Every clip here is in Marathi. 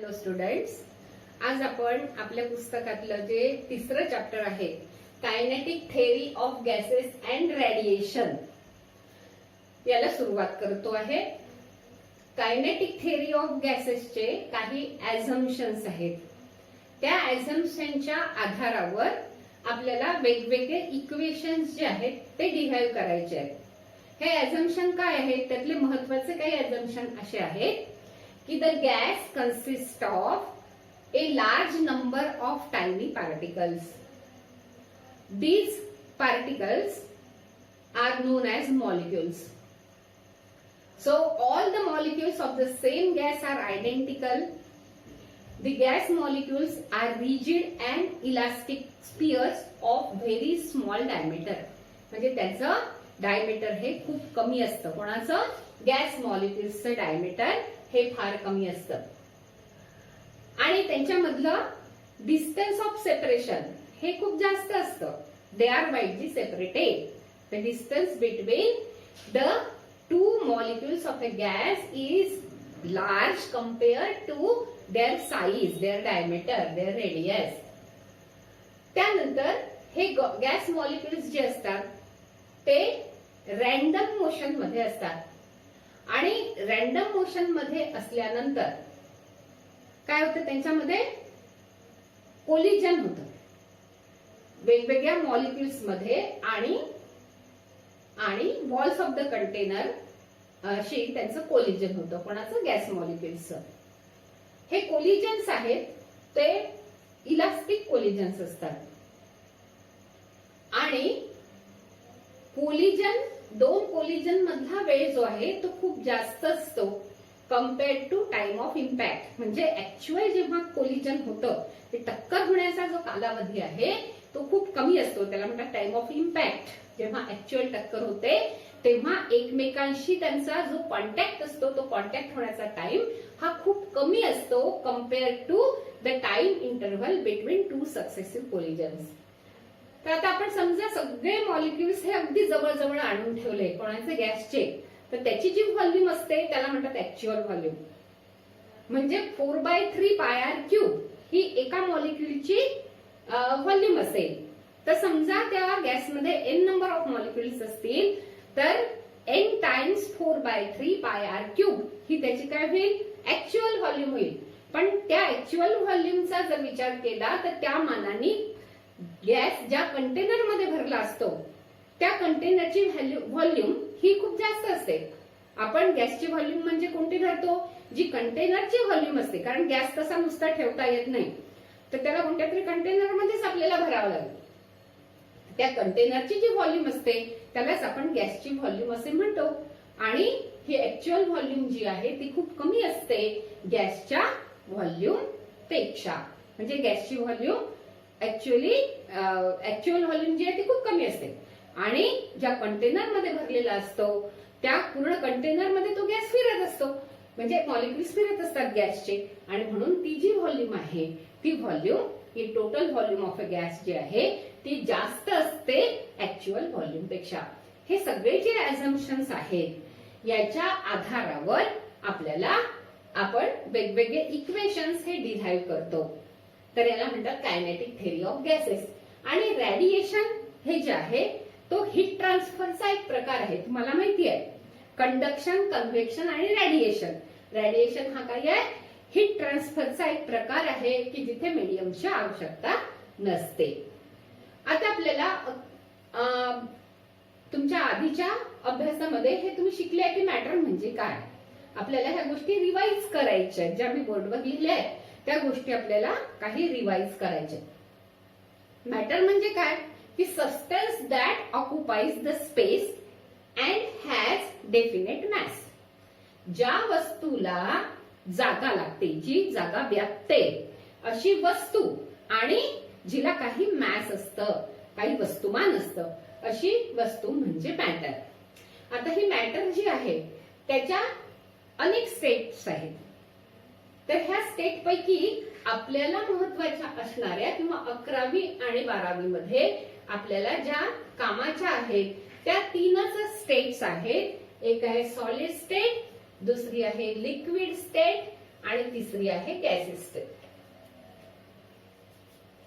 हॅलो स्टुडंट्स, आज आपण आपल्या पुस्तकातलं जे तिसरं चॅप्टर आहे kinetic theory of gases and radiation याला सुरुवात करतो आहे. कायनेटिक थेअरी ऑफ गॅसेसचे काही ऍझम्पशन्स आहेत. त्या ऍझम्पशनच्या आधारावर आपल्याला वेगवेगळे इक्वेशन्स जे आहेत ते डिराईव्ह करायचे आहेत. हे ऍझम्पशन काय आहेत? त्यातले महत्वाचे काही ऍझम्पशन असे आहेत की the gas consists of a large number of tiny particles. These particles are known as molecules. So all the molecules of the same gas are identical. The gas molecules are rigid and elastic spheres of very small diameter. म्हणजे त्याचं डायमीटर हे खूप कमी असतं. कोणाचं? गॅस मॉलिक्युल्सचं डायमीटर हे फार कमी असतं. आणि त्यांच्यामधलं डिस्टन्स ऑफ सेपरेशन हे खूप जास्त असतं. They are widely separated. The distance between the two molecules of a gas is large compare to their size, their diameter, their radius. त्यानंतर हे गॅस मॉलिक्युल्स जे असतात ते रॅन्डम मोशन मध्ये असतात. आणि रॅन्डम मोशन मध्ये असल्यानंतर काय होतं? त्यांच्यामध्ये कोलिजन होतं वेगवेगळ्या मॉलिक्युल्स मध्ये आणि वॉल्स ऑफ द कंटेनर शी त्यांचं कोलिजन होतं. कोणाचं? गॅस मॉलिक्युल्सचं. हे कोलिजन्स आहेत ते इलास्टिक कोलिजन्स असतात. आणि कोलिजन, दोन कोलिजन मधला वेळ जो आहे तो खूप जास्त असतो compared to time of impact. म्हणजे ऍक्च्युअल जेव्हा कोलिजन होतं ते टक्कर होण्याचा जो कालावधी आहे तो खूप कमी असतो. त्याला म्हणतात टाइम ऑफ इम्पॅक्ट. जेव्हा ऍक्च्युअल टक्कर होते तेव्हा एकमेकांशी त्यांचा जो कॉन्टॅक्ट असतो तो कॉन्टॅक्ट होण्याचा टाइम हा खूप कमी असतो compared to the time interval between two successive collisions. तर आता आपण समजा सगळे मॉलिक्युल्स हे अगदी जवळ आणून ठेवले कोणाचे? गॅसचे. तर त्याची जी व्हॉल्यूम असते त्याला म्हणतात ऍक्च्युअल व्हॉल्यूम. म्हणजे 4/3πr³ ही एका मॉलिक्युलची व्हॉल्यूम असेल. तर समजा त्या गॅसमध्ये n नंबर ऑफ मॉलिक्युल्स असतील तर n टाइम्स 4/3πr³ ही त्याची काय होईल? ऍक्च्युअल व्हॉल्यूम होईल. पण त्या ऍक्च्युअल व्हॉल्यूमचा जर विचार केला तर त्या मानाने गॅस ज्या कंटेनर मध्ये भरला असतो त्या कंटेनरची व्हॉल्यूम ही खूप जास्त असते. आपण गॅसची व्हॉल्यूम म्हणजे कोणती धरतो? जी कंटेनरची व्हॉल्यूम असते. कारण गॅस तसा नुसता ठेवता येत नाही, तर त्याला कोणत्या तरी कंटेनर मध्येच आपल्याला भरावं लागेल. त्या कंटेनरची जी व्हॉल्यूम असते त्यालाच आपण गॅसची व्हॉल्यूम असे म्हणतो. आणि ही ऍक्च्युअल व्हॉल्यूम जी आहे ती खूप कमी असते गॅसच्या व्हॉल्यूम पेक्षा. म्हणजे गॅसची व्हॉल्यूम ऍक्च्युअल व्हॉल्यूम जी आहे ती खूप कमी असते. आणि ज्या कंटेनर मध्ये भरलेला असतो त्या पूर्ण कंटेनर मध्ये तो गॅस फिरत असतो. म्हणजे मॉलिक्युल्स फिरत असतात गॅसचे. आणि म्हणून ती जी व्हॉल्यूम आहे ती व्हॉल्यूम ही total volume of a gas जी आहे ती जास्त असते ऍक्च्युअल व्हॉल्यूम पेक्षा. हे सगळे जे ऍझम्पशन्स आहेत याच्या आधारावर आपण वेगवेगळे इक्वेशन्स हे डिराईव्ह करतो. तर याला म्हणतात कायनेटिक थेअरी ऑफ गॅसेस. आणि रेडिएशन हे जे आहे तो हीट ट्रान्सफरचा एक प्रकार आहे. तुम्हाला माहिती आहे कंडक्शन, कन्व्हेक्शन आणि रेडिएशन. रेडिएशन हा काय आहे? हीट ट्रान्सफरचा एक प्रकार आहे की जिथे मीडियमची आवश्यकता नसते. आता आपल्याला तुमच्या आधीच्या अभ्यासामध्ये हे तुम्ही शिकले की मॅटर म्हणजे काय. आपल्याला ह्या गोष्टी रिवाइज करायच्या आहेत. ज्या मी बोर्डवर लिहिल्या आहेत त्या गोष्टी आपल्याला काही रिवाइज करायच्या. मॅटर म्हणजे काय? की substance that occupies the space and has definite mass. ज्या वस्तूला जागा लागते, जी जागा व्यापते अशी वस्तू आणि जिला काही मॅस असतं, काही वस्तुमान असतं, अशी वस्तू म्हणजे मॅटर. आता ही मॅटर जी आहे त्याच्या अनेक स्टेट्स आहेत. तर ह्या स्टेट पैकी आपल्याला महत्वाच्या असणाऱ्या किंवा 11वी आणि 12वी मध्ये आपल्याला ज्या कामाच्या आहेत त्या 3च स्टेट्स आहेत. एक आहे सॉलिड स्टेट, दुसरी आहे लिक्विड स्टेट आणि तिसरी आहे गॅसियस स्टेट.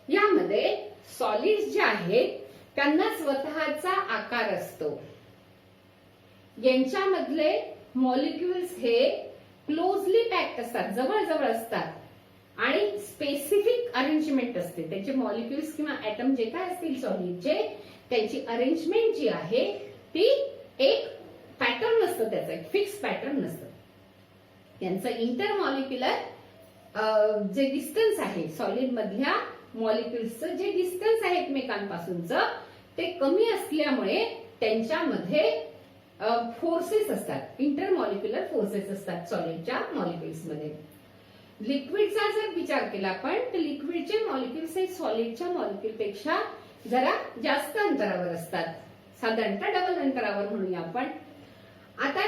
यामध्ये सॉलिड्स जे आहेत त्यांना स्वतःचा आकार असतो. यांच्यामधले मॉलिक्युल्स हे क्लोजली पॅक्ड असतात, जवळजवळ असतात आणि स्पेसिफिक अरेंजमेंट असते. त्याचे मॉलिक्युल्स किंवा ऍटम जे काय असतील सॉलिडचे, त्यांची अरेंजमेंट जी आहे ती एक पॅटर्न नसतं, त्याचं एक फिक्स पॅटर्न नसतं. यांचं इंटरमॉलिक्युलर जे डिस्टन्स आहे, सॉलिड मधल्या मॉलिक्युल्सचं जे डिस्टन्स आहे एकमेकांपासूनचं, ते कमी असल्यामुळे त्यांच्यामध्ये फोर्सेस असतात, इंटरमॉलिक्युलर फोर्सेस असतात सॉलिडच्या मॉलिक्युल्स मध्ये. लिक्विडचा जर विचार केला आपण, तर लिक्विडचे मॉलिक्युल्स हे सॉलिडच्या मॉलिक्युल पेक्षा जरा जास्त अंतरावर असतात, साधारणतः डबल अंतरावर म्हणूया आपण. आता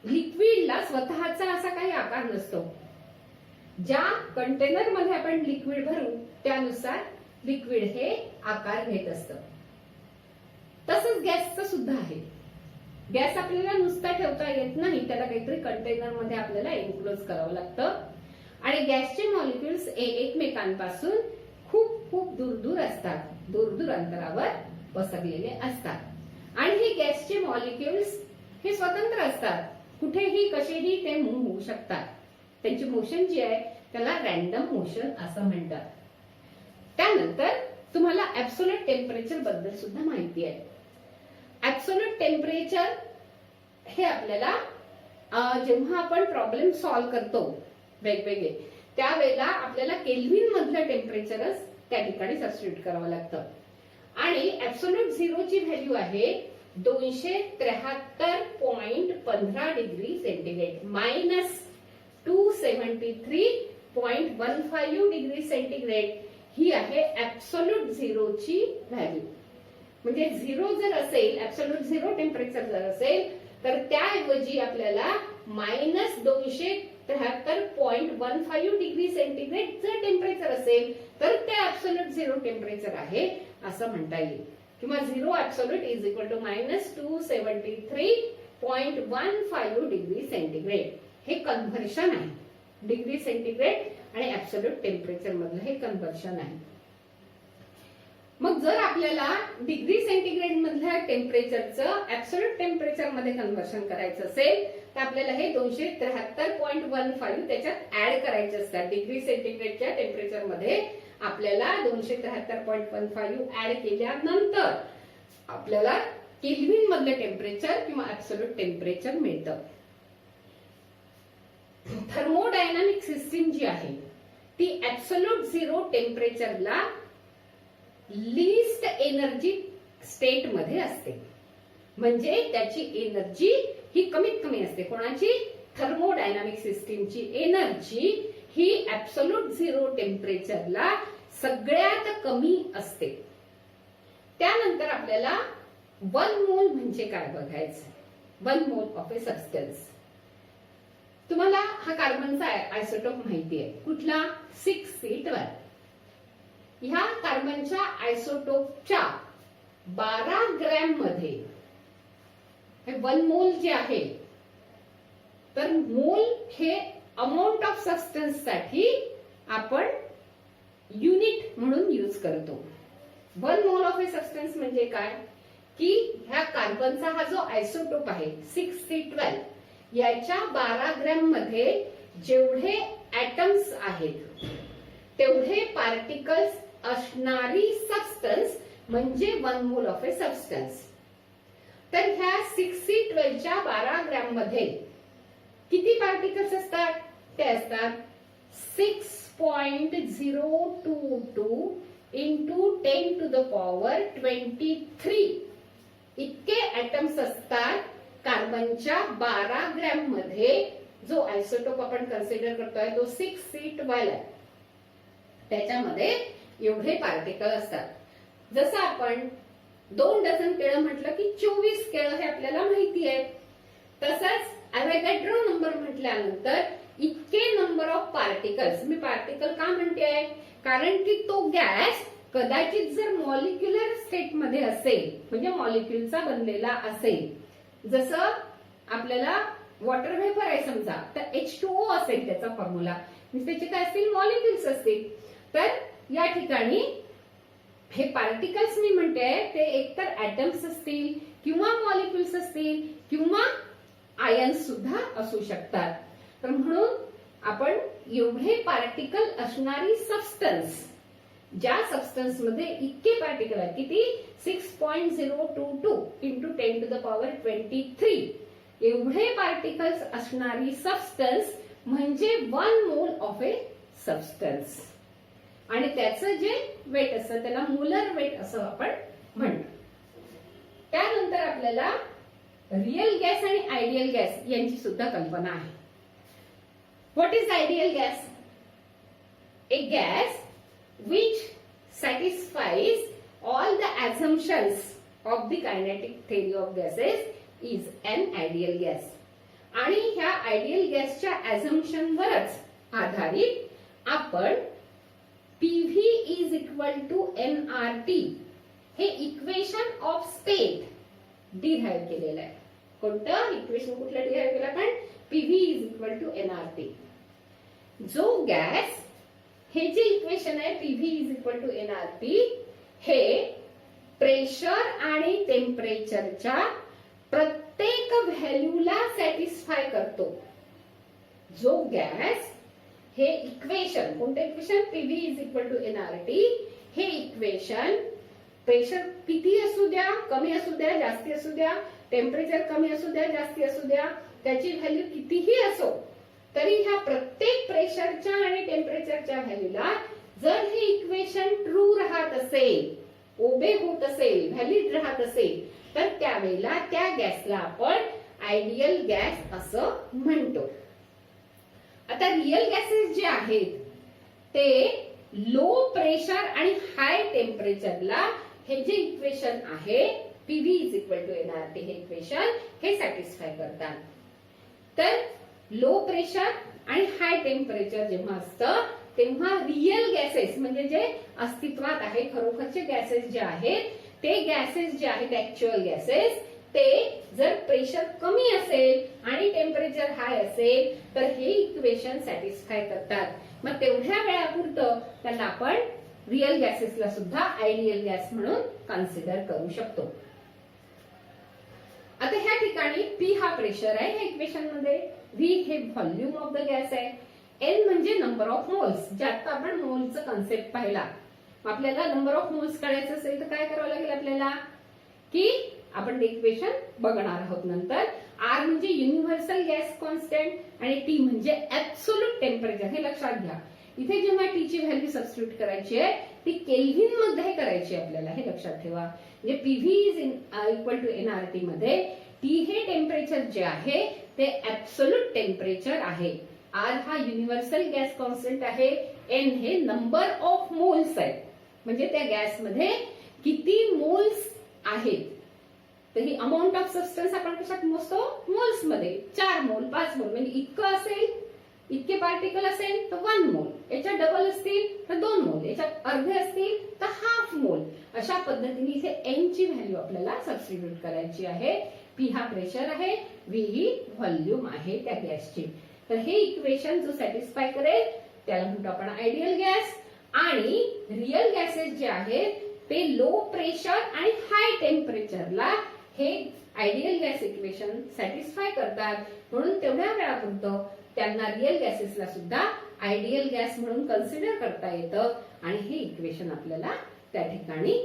लिक्विडला स्वतःचा असा काही आकार नसतो. ज्या कंटेनर मध्ये आपण लिक्विड भरू त्यानुसार लिक्विड हे आकार घेत असतं. तसंच गॅसचं सुद्धा आहे. गॅस आपल्याला नुसता ठेवता येत नाही, त्याला काहीतरी कंटेनर मध्ये आपल्याला एन्क्लोज करावं लागतं आणि गॅसचे मॉलिक्युल्स एकमेकांपासून खूप खूप दूर दूर असतात, दूर दूर अंतरावर पसरलेले असतात. आणि हे गॅसचे मॉलिक्युल्स हे स्वतंत्र असतात, कुठेही कसेही ते मूव्ह होऊ शकतात. त्यांची मोशन जी आहे त्याला रॅन्डम मोशन असं म्हणतात. त्यानंतर तुम्हाला ऍब्सोल्यूट टेम्परेचर बद्दल सुद्धा माहिती आहे. ऍब्सोल्यूट टेम्परेचर हे आपल्याला जेव्हा आपण प्रॉब्लेम सॉल्व्ह करतो वेगवेगळे, त्यावेळेला आपल्याला केल्व्हिन मधलं टेम्परेचरच त्या ठिकाणी सबस्टिट्यूट करावं लागतं. आणि ऍब्सोल्यूट झिरोची व्हॅल्यू आहे 273.15 degree centigrade minus 273.15 degree centigrade ही आहे ऍब्सोल्यूट झिरोची व्हॅल्यू. म्हणजे झिरो जर असेल, ऍब्सोल्यूट झिरो टेम्परेचर जर असेल, तर त्याऐवजी आपल्याला मायनस 273.15 डिग्री सेंटीग्रेड जर टेम्परेचर असेल तर ते ऍब्सोल्यूट झिरो टेम्परेचर आहे असं म्हणता येईल. किंवा zero absolute is equal to minus 273.15 degree centigrade. हे कन्व्हर्शन आहे, डिग्री सेंटीग्रेड आणि ऍब्सोल्यूट टेम्परेचर मधलं हे कन्व्हर्शन आहे. मग जर आपल्याला डिग्री सेंटीग्रेड मधल्या टेम्परेचरचं ऍब्सोल्यूट टेम्परेचर मध्ये कन्व्हर्शन करायचं असेल तर आपल्याला हे 273.15 त्याच्यात ऍड करायचे असतात. डिग्री सेंटीग्रेडच्या टेम्परेचर मध्ये आपल्याला 273.15 ऍड केल्यानंतर आपल्याला केल्व्हिन मधलं टेम्परेचर किंवा ऍब्सोल्यूट टेम्परेचर मिळतं. थर्मोडायनामिक सिस्टीम जी आहे ती ऍब्सोल्यूट झिरो टेम्परेचरला लीस्ट एनर्जी स्टेट मध्ये असते. म्हणजे त्याची एनर्जी ही कमीत कमी असते. कोणाची? थर्मोडायनामिक सिस्टीमची एनर्जी ही ऍब्सोल्यूट झिरो टेम्परेचरला सगळ्यात कमी असते. त्यानंतर आपल्याला 1 मोल म्हणजे काय बघायचं. 1 मोल ऑफ ए सबस्टन्स. तुम्हाला हा कार्बनचा आयसोटोप माहिती आहे. कुठला? 6C12. ह्या कार्बनच्या आयसोटोपच्या 12 ग्रॅम मध्ये हे 1 मोल जे आहे, तर मोल हे अमाऊंट ऑफ सबस्टन्स साठी आपण युनिट म्हणून यूज करतो. 1 मोल ऑफ ए सबस्टन्स म्हणजे काय की ह्या कार्बनचा हा जो आयसोटोप आहे 6C12 याच्या 12 ग्रॅम मध्ये जेवढे ऍटम्स आहेत तेवढे पार्टिकल्स असणारी सबस्टन्स म्हणजे 1 मोल ऑफ ए सबस्टन्स. तर ह्या 6C12च्या 12 ग्रॅम मध्ये किती पार्टिकल्स असतात? ते असतात 6.022 इंटू 10 टू द पॉवर 23 इतके ऍटम्स असतात कार्बनच्या 12 ग्रॅम मध्ये. जो आयसोटोप आपण कन्सिडर करतोय तो 6C12 आहे, त्याच्यामध्ये एवढे पार्टिकल असतात. जसं आपण 2 डझन केळं म्हटलं की 24 केळं हे आपल्याला माहिती आहे. तसंच अवोगॅड्रो नंबर म्हटल्यानंतर इतके number of particles. Me particle का म्हणते? कारण की तो गॅस कदाचित जर मॉलिक्युलर स्टेट मध्ये असेल, म्हणजे मॉलिक्युलचा बनलेला असेल, जसं आपल्याला वॉटर व्हेपर आहे समजा, तर H2O असेल त्याचा फॉर्म्युला, त्याचे काय असतील, मॉलिक्युल्स असतील. तर या ठिकाणी हे पार्टिकल्स मी म्हणते ते एकतर ऍटम्स असतील किंवा मॉलिक्युल्स असतील किंवा आयन्स सुद्धा असू शकतात. तर म्हणून आपण एवढे पार्टिकल असणारी सबस्टन्स, ज्या सबस्टन्स मध्ये इतके पार्टिकल आहेत, किती 6.022 इंटू 10 टू द पॉवर 23 एवढे पार्टिकल्स असणारी सबस्टन्स म्हणजे 1 मोल ऑफ ए सबस्टन्स. आणि त्याचं जे वेट असतं त्याला मोलर वेट असं आपण म्हणतो. त्यानंतर आपल्याला रियल गॅस आणि आयडियल गॅस यांची सुद्धा कल्पना आहे. What is ideal gas? A gas which satisfies all the assumptions of the kinetic theory of gases is an ideal gas. आणि ह्या आयडियल गॅसच्या assumption वरच आधारित आपण PV is equal to nRT हे इक्वेशन ऑफ स्टेट डिराइव्ह केलेलं आहे. कोणतं इक्वेशन, कुठलं डिराइव्ह केलं आपण? PV is equal to nRT. जो गॅस, हे जे इक्वेशन आहे PV is equal to nRT, हे प्रेशर आणि टेम्परेचरच्या प्रत्येक व्हॅल्यूला सॅटिस्फाय करतो. जो गॅस, हे इक्वेशन, कोणतं equation? PV is equal to nRT, हे इक्वेशन प्रेशर किती असू द्या, कमी असू द्या, जास्ती असू द्या, टेम्परेचर कमी असू द्या, जास्ती असू द्या, त्याची व्हॅल्यू कितीही असो, तरी ह्या प्रत्येक प्रेशरच्या आणि टेम्परेचरच्या व्हॅल्यूला जर हे इक्वेशन ट्रू राहत असेल, ओबे होत असेल, व्हॅलिड राहत असेल, तर त्यावेळेला त्या गॅसला आपण आयडियल गॅस असं म्हणतो. आता रियल गॅसेस जे आहेत ते लो प्रेशर आणि हाय टेम्परेचरला हे जे इक्वेशन आहे PV is equal to nRT हे इक्वेशन हे सॅटिस्फाय करतात. तर लो प्रेशर आणि हाय टेम्परेचर जेव्हा असतं तेव्हा रियल गॅसेस म्हणजे जे अस्तित्वात आहे, खरोखरचे गॅसेस जे आहेत, ते गॅसेस जे आहेत ऍक्च्युअल गॅसेस, ते जर प्रेशर कमी असेल आणि टेम्परेचर हाय असेल तर हे इक्वेशन सॅटिस्फाय करतात. मग तेवढ्या वेळापुरतं त्यांना आपण रियल गॅसेसला सुद्धा आयडियल गॅस म्हणून कन्सिडर करू शकतो. आता ह्या ठिकाणी P हा प्रेशर आहे ह्या इक्वेशन मध्ये, V हे व्हॉल्यूम ऑफ द गॅस आहे, N म्हणजे नंबर ऑफ मोल्स, जे आता आपण मोलचं कन्सेप्ट पाहिला. आपल्याला नंबर ऑफ मोल्स काढायचं असेल तर काय करावं लागेल आपल्याला, की आपण ते इक्वेशन बघणार आहोत नंतर. R म्हणजे युनिव्हर्सल गॅस कॉन्स्टंट आणि T म्हणजे ऍब्सोल्यूट टेम्परेचर. हे लक्षात घ्या, इथे जेव्हा T ची व्हॅल्यू सबस्टिट्यूट करायची आहे ती केल्व्हिन मध्ये करायची आपल्याला, हे लक्षात ठेवा. म्हणजे PV is equal to nRT मध्ये T हे टेम्परेचर जे आहे ते ऍब्सोल्यूट टेम्परेचर आहे. R हा युनिव्हर्सल गॅस कॉन्स्टंट आहे, N हे नंबर ऑफ मोल्स आहेत, म्हणजे त्या गॅसमध्ये किती मोल्स आहेत. तर ही अमाऊंट ऑफ सबस्टन्स आपण कशात मोजतो? मोल्स मध्ये. 4 मोल, 5 मोल, म्हणजे इतकं असेल, इतके पार्टिकल असेल तर 1 मोल, याच्या डबल असतील तर 2 मोल, याच्यात अर्धे असतील तर हाफ मोल. अशा पद्धतीने इथे N ची व्हॅल्यू आपल्याला सबस्टिट्यूट करायची आहे. P हा प्रेशर आहे, V ही व्हॉल्यूम आहे त्या गॅसची. तर हे इक्वेशन जो सॅटिस्फाय करेल त्याला म्हणतो आपण आयडियल गॅस. आणि रियल गॅसेस जे आहेत ते लो प्रेशर आणि हाय टेम्परेचरला हे आयडियल गॅस इक्वेशन सॅटिस्फाय करतात. म्हणून तेवढ्या वेळापुरतं त्यांना रियल गॅसेसला सुद्धा आयडियल गॅस म्हणून कन्सिडर करता येतं आणि हे इक्वेशन आपल्याला त्या ठिकाणी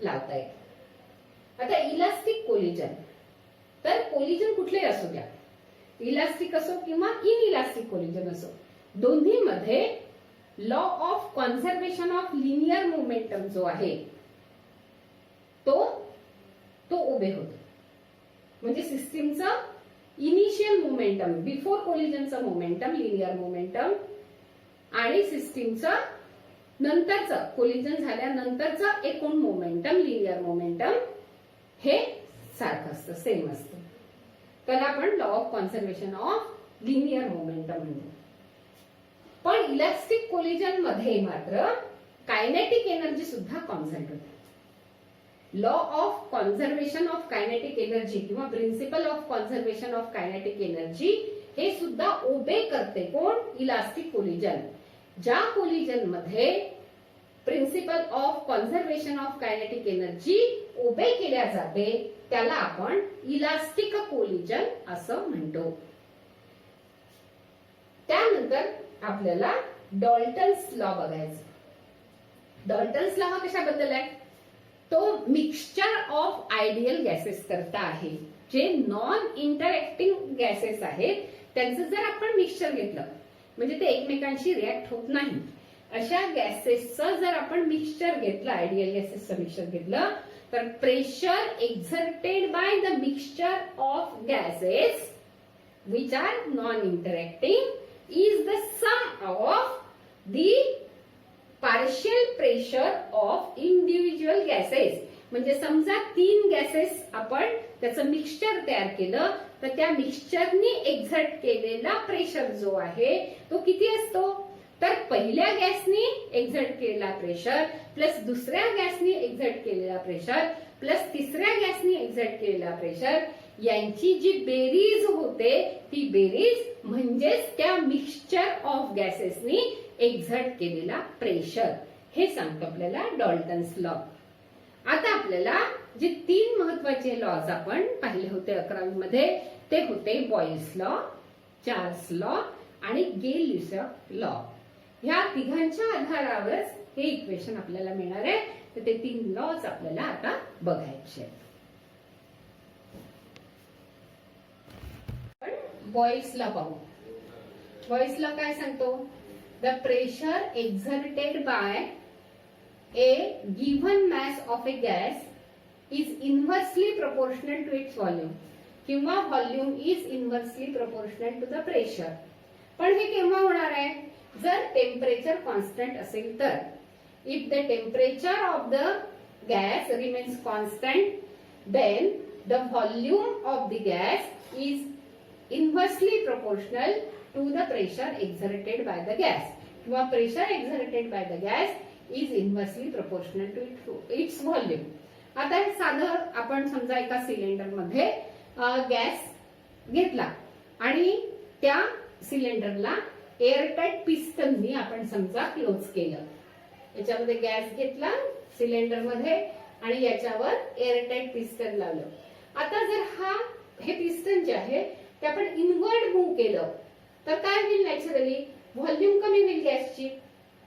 लावता येतं. आता इलास्टिक कोलिजन, तर कोलिजन कुठलेही असू द्या, इलास्टिक असो किंवा इनइलास्टिक कोलिजन असो, दोन्ही मध्ये law of conservation of linear momentum जो आहे तो उभे होतो. म्हणजे सिस्टीमचं इनिशियल मोमेंटम बिफोर कोलिजनचं मोमेंटम लिनियर मोमेंटम आणि सिस्टीमचं नंतरचं कोलिजन झाल्यानंतरचं एकूण मोमेंटम लिनियर मोमेंटम हे सारखं असतं, सेम असतं. तर आपण law of conservation of linear momentum म्हणतो. पण इलास्टिक कोलिजन मध्ये मात्र कायनेटिक एनर्जी सुद्धा कॉन्झर्व होते. Law of conservation of kinetic energy किंवा principle of conservation of kinetic energy हे सुद्धा ओबे करते. कोण? Elastic collision. ज्या कोलिजन मध्ये principle of conservation of kinetic energy obey केल्या जाते त्याला आपण इलास्टिक कोलिजन असं म्हणतो. त्यानंतर आपल्याला डॉल्टन्स लॉ बघायचा. डॉल्टन्स लॉ हा कशाबद्दल आहे? तो मिक्सचर ऑफ आयडियल गॅसेस करता आहे. जे नॉन इंटरॅक्टिंग गॅसेस आहेत त्यांचं जर आपण मिक्सचर घेतलं म्हणजे ते एकमेकांशी रिॲक्ट होत नाही अशा गॅसेसचं जर आपण मिक्सचर घेतलं, आयडियल गॅसेसचं मिक्सचर घेतलं तर pressure exerted by the mixture of gases which are non interacting is the sum of the partial pressure of individual gases. म्हणजे समजा 3 गॅसेस आपण त्याचं मिक्सचर तयार केलं तर त्या मिक्सचरनी एक्झर्ट केलेला प्रेशर जो आहे तो किती असतो? तर पहिल्या गॅसनी एक्झर्ट केलेला प्रेशर प्लस दुसऱ्या गॅसनी एक्झर्ट केलेला प्रेशर प्लस तिसऱ्या गॅसनी एक्झर्ट केलेला प्रेशर यांची जी बेरीज होते ती बेरीज म्हणजेच त्या मिक्सचर ऑफ गॅसेसनी एक्झर्ट केलेला प्रेशर हे सांगतो आपल्याला डॉल्टन्स लॉ. आता आपल्याला जे 3 महत्वाचे लॉज आपण पाहिले होते 11वी मध्ये ते होते बॉयल्स लॉ, चार्ल्स लॉ आणि गेल-ल्यूसॅक लॉ. ह्या तिघांच्या आधारावरच हे इक्वेशन आपल्याला मिळणार आहे. तर ते 3 लॉज आपल्याला आता बघायचे. बॉयल्स लॉ पाहू. बॉयल्स लॉ काय सांगतो? The pressure exerted by a given mass of a gas is inversely proportional to its volume किंवा volume is inversely proportional to the pressure. पण हे केव्हा होणार आहे? जर टेम्परेचर कॉन्स्टंट असेल तर. If the temperature of the gas remains constant then the volume of the gas is inversely proportional to the pressure exerted by the gas किंवा pressure exerted by the gas is inversely proportional to its volume. आता साधं आपण समजा एका सिलेंडर मध्ये गॅस घेतला आणि त्या सिलेंडरला एअरटाइट पिस्टननी आपण समजा क्लोज केलं. याच्यामध्ये गॅस घेतला सिलेंडर मध्ये आणि याच्यावर एअरटाइट पिस्टन लावलं. आता जर हे पिस्टन जे आहे ते आपण इनवर्ड मूव्ह केलं तर काय होईल? नॅचरली व्हॉल्यूम कमी होईल गॅसची.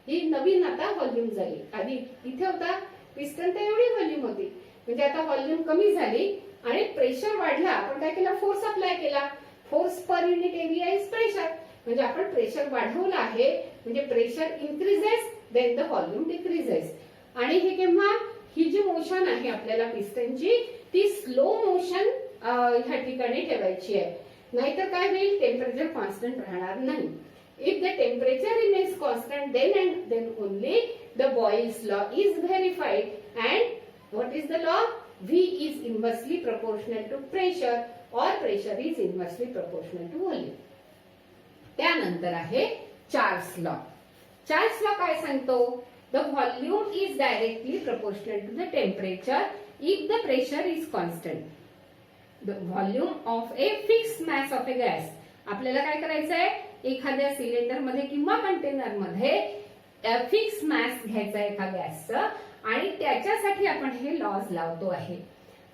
ही नवीन आता व्हॉल्यूम झाली. आधी इथे होता पिस्टन तर एवढी व्हॉल्यूम होती म्हणजे आता व्हॉल्यूम कमी झाली आणि प्रेशर वाढला. आपण काय केलं? फोर्स अप्लाय केला. Force per unit area is pressure. म्हणजे आपण प्रेशर वाढवलं आहे म्हणजे pressure increases then the volume decreases. आणि हे केव्हा? ही जी मोशन आहे आपल्याला पिस्टनची ती स्लो मोशन ह्या ठिकाणी ठेवायची आहे. नाहीतर काय होईल? टेम्परेचर कॉन्स्टंट राहणार नाही. If the temperature remains constant, then and then only the Boyle's law is verified. And what is the law? V is inversely proportional to pressure or pressure is inversely proportional to volume. त्यानंतर आहे चार्ल्स लॉ. चार्ल्स लॉ काय सांगतो? The volume is directly proportional to the temperature if the pressure is constant. The volume of a fixed mass of a gas. आपल्याला काय करायचं आहे? एखाद्या सिलेंडर मध्ये किंवा कंटेनर मध्ये फिक्स मॅस घ्यायचा एका गॅसचं आणि त्याच्यासाठी आपण हे लॉज लावतो आहे.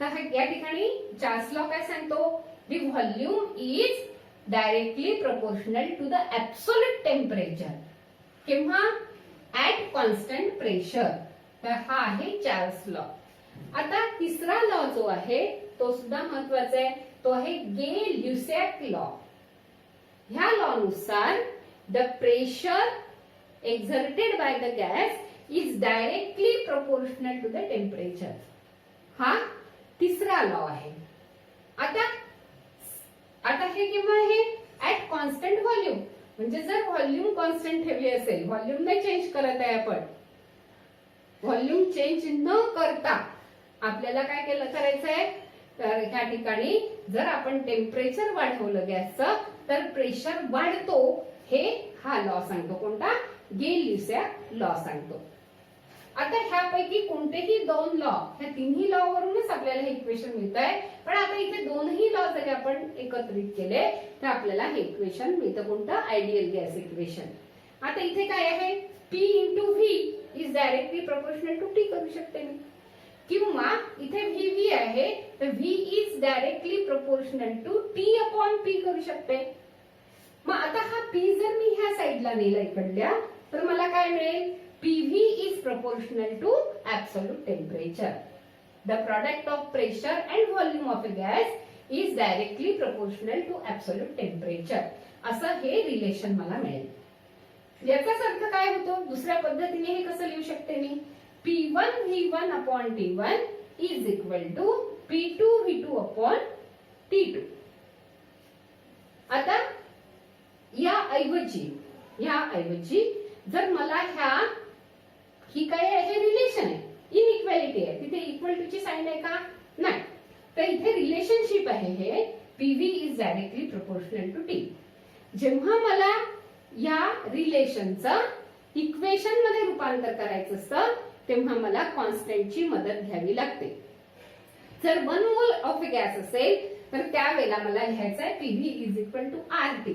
तर या ठिकाणी चार्ल्स लॉ काय सांगतो? The volume is directly proportional to the absolute temperature किंवा ऍट कॉन्स्टंट प्रेशर. तर हा आहे चार्ल्स लॉ. आता तिसरा लॉ जो आहे तो सुद्धा महत्वाचा आहे. तो आहे गे-ल्यूसॅक लॉ. ह्या लॉ नुसार the pressure exerted by the gas is directly proportional to the temperature. हा तिसरा लॉ आहे. आता हे केव्हा आहे? At constant volume. म्हणजे जर व्हॉल्यूम कॉन्स्टंट ठेवली असेल, व्हॉल्यूम नाही चेंज करत आहे आपण, व्हॉल्यूम चेंज न करता आपल्याला काय करायचंय? तर ह्या ठिकाणी जर आपण टेम्परेचर वाढवलं गॅसचं तर प्रेशर वाढतो. हे हा लॉ सांगतो. कोणता? गेल-ल्यूसॅक लॉ सांगतो. आता ह्यापैकी कोणतेही दोन लॉ, ह्या तिन्ही लॉ वरूनच आपल्याला हे इक्वेशन मिळत आहे, पण आता इथे दोनही लॉ जरी आपण एकत्रित केले तर आपल्याला हे इक्वेशन मिळतं. कोणतं? Ideal gas equation. आता इथे काय आहे? P into V is directly proportional to T करू शकते मी, किंवा इथे व्ही आहे तर V is directly proportional to T upon P करू शकते. मग आता हा पी जर मी ह्या साईडला नेला इकडल्या तर मला काय मिळेल? PV is proportional to absolute temperature. The product of pressure and volume of a gas is directly proportional to absolute temperature. असं हे रिलेशन मला मिळेल. याचाच अर्थ काय होतो? दुसऱ्या पद्धतीने हे कसं लिहू शकते मी? P1 V1 upon T1 is equal to P2 V2 upon T2. आता या ऐवजी जर मला ही काय आहे? रिलेशन आहे, इनइक्वॅलिटी आहे. तिथे इक्वल टू ची साइन आहे का? नाही. तर इथे रिलेशनशिप आहे हे PV is directly proportional to T. जेव्हा मला या रिलेशनचं इक्वेशन मध्ये रूपांतर करायचं असतं तेव्हा मला कॉन्स्टंटची मदत घ्यावी लागते. जर 1 मोल ऑफ अ गॅस असेल तर त्यावेळेला मला लिहायचं आहे PV is equal to RT.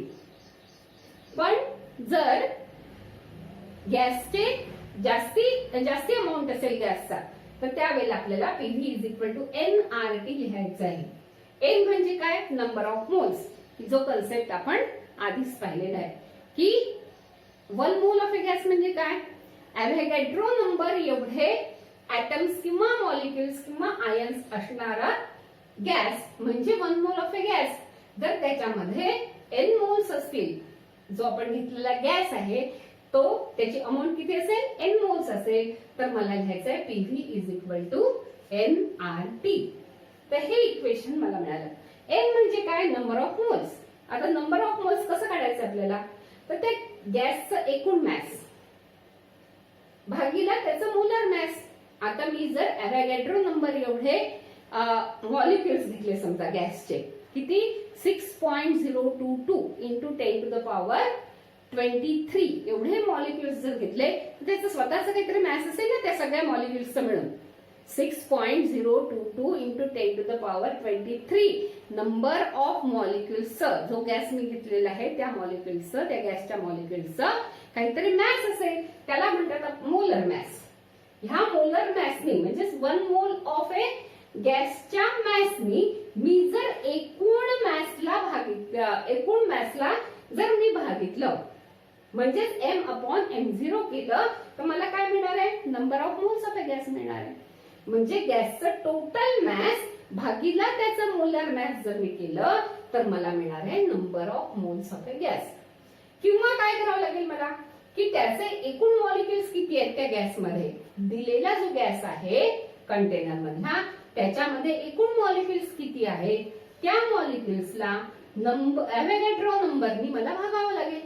पण जर गॅसचे जास्ती अमाऊंट असेल गॅसचा तर त्यावेळेला आपल्याला PV is equal to nRT लिहायचं आहे. N म्हणजे काय? नंबर ऑफ मोल्स, जो कन्सेप्ट आपण आधीच पाहिलेला आहे की 1 मोल ऑफ अ गॅस म्हणजे काय? ॲव्होगॅड्रो नंबर एवढे ऍटम्स किंवा मॉलिक्युल्स किंवा आयन्स असणारा गॅस म्हणजे 1 मोल ऑफ अ गॅस. जर त्याच्यामध्ये n मोल्स असतील, जो आपण घेतलेला गॅस आहे तो त्याची अमाऊंट किती असेल? n मोल्स असेल, तर मला लिहायचं आहे PV is equal to nRT. तर हे इक्वेशन मला मिळालं. n म्हणजे काय? Number of moles. आता नंबर ऑफ मोल्स कसं काढायचं आपल्याला? तर त्या गॅसचं एकूण मॅस भागीला त्याचं मोलर मॅस. आता मी जर ॲव्होगॅड्रो नंबर एवढे मॉलिक्युल्स घेतले समजा गॅसचे, किती? 6.022 इंटू 10 टू द पॉवर 23 एवढे मॉलिक्युल्स जर घेतले तर त्याचं स्वतःचं काहीतरी मॅस असेल ना त्या सगळ्या मॉलिक्युल्सचं मिळून. 6.022 into 10 to the power 23 number of मॉलिक्युल्सचं, जो गॅस मी घेतलेला आहे त्या मॉलिक्युल्सचं, त्या गॅसच्या मॉलिक्युल्सचं काहीतरी मॅस असेल, त्याला म्हणतात मोलर मॅस. ह्या मोलर मॅसनी म्हणजे 1 मोल ऑफ ए गॅसच्या मॅसनी मी जर एकूण मॅसला जर मी भागितलं म्हणजेच m अपॉन m0 केलं तर मला काय मिळणार आहे? Number of moles of a gas मिळणार आहे. म्हणजे गॅसचं टोटल मॅस भागीला त्याचं मोलर मॅस जर मी केलं तर मला मिळणार आहे number of moles of a gas. किंवा काय करावं लागेल मला की त्याचे एकूण मॉलिक्युल्स किती आहेत त्या गॅसमध्ये, दिलेला जो गॅस आहे कंटेनर मधला त्याच्यामध्ये एकूण मॉलिक्युल्स किती आहेत त्या मॉलिक्युल्सला ॲव्होगॅड्रो नंबरनी मला भागावं लागेल.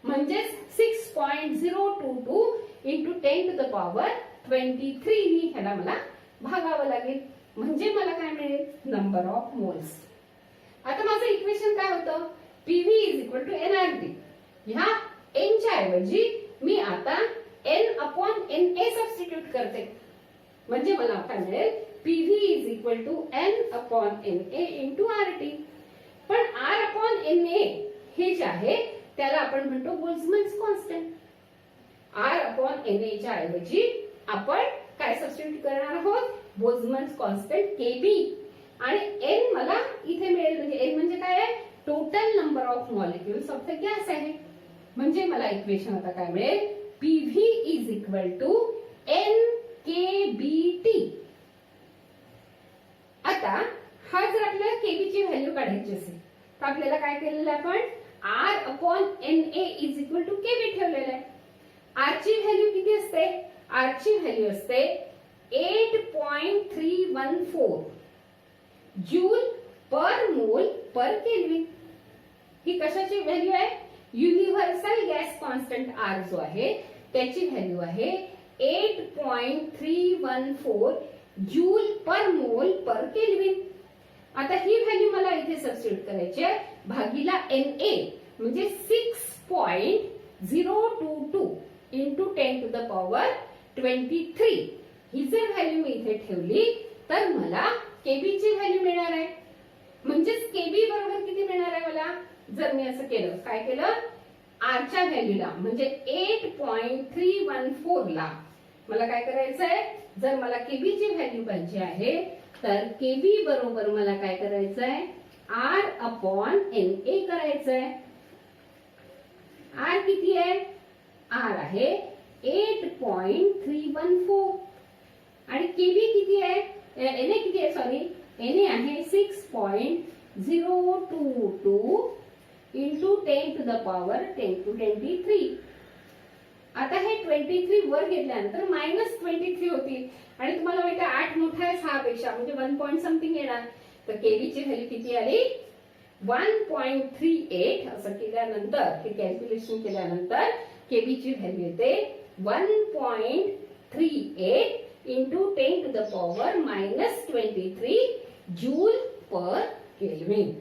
म्हणजेच 6.022 इंटू 10 टू द पॉवर 23 नी ह्याला मला भागावं लागेल. म्हणजे मला काय मिळेल? Number of moles. आता माझं इक्वेशन काय होतं? PV is equal to nRT. ह्या n च्या ऐवजी मी आता n अपॉन na सबस्टिट्यूट करते. म्हणजे मला काय मिळेल? PV is equal to n upon na into RT. पण R अपॉन na हे जे आहे त्याला आपण म्हणतो Boltzmann's constant. R upon na च्या ऐवजी आपण काय सबस्टिट्यूट करणार आहोत? Boltzmann's constant Kb. आणि n मला इथे मिळेल. म्हणजे n म्हणजे काय आहे? Total number of molecules of the gas आहे. म्हणजे मला इक्वेशन आता काय मिळेल? PV is equal to NKBT. आता हा जर आपल्याला केबी ची व्हॅल्यू काढायची असेल तर आपल्याला काय केलेलं आपण? R upon Na is equal to KB ठेवलेलं आहे. R ची व्हॅल्यू किती असते? R ची व्हॅल्यू असते 8.314 जूल पर मोल पर केल्विन. ही कशाची व्हॅल्यू आहे? युनिव्हर्सल गॅस कॉन्स्टंट R जो आहे त्याची व्हॅल्यू आहे 8.314 जूल पर मोल पर केल्विन. आता ही व्हॅल्यू मला इथे सबस्टिट्यूट करायची आहे भागीला Na म्हणजे 6.022 इंटू 10 टू द पॉवर 23 ही जर व्हॅल्यू मी इथे ठेवली तर मला केबी ची व्हॅल्यू मिळणार आहे. म्हणजेच केबी बरोबर किती मिळणार आहे मला, जर मी असं केलं, काय केलं, आर च्या व्हॅल्यूला म्हणजे 8.314 ला मला काय करायचंय, जर मला केबी ची व्हॅल्यू पाहिजे आहे तर केबी बरोबर मला काय करायचंय, आर अपॉन एन ए करायचंय. आर किती आहे, आर आहे 8.314 आणि केबी किती आहे, एन ए किती आहे, सॉरी एन ए आहे 6.022 into 10 to the power 10 to 23. आता हे 23 वर घेतल्यानंतर -23 होतील आणि तुम्हाला माहिती आहे 8 मोठा आहे 6 पेक्षा म्हणजे 1 पॉइंट समथिंग येणार. तर केबी ची व्हॅल्यू किती आली, 1.38. असं केल्यानंतर हे कॅल्क्युलेशन केल्यानंतर केबी ची व्हॅल्यू येते 1.38 into 10 to the power -23 joule per kelvin.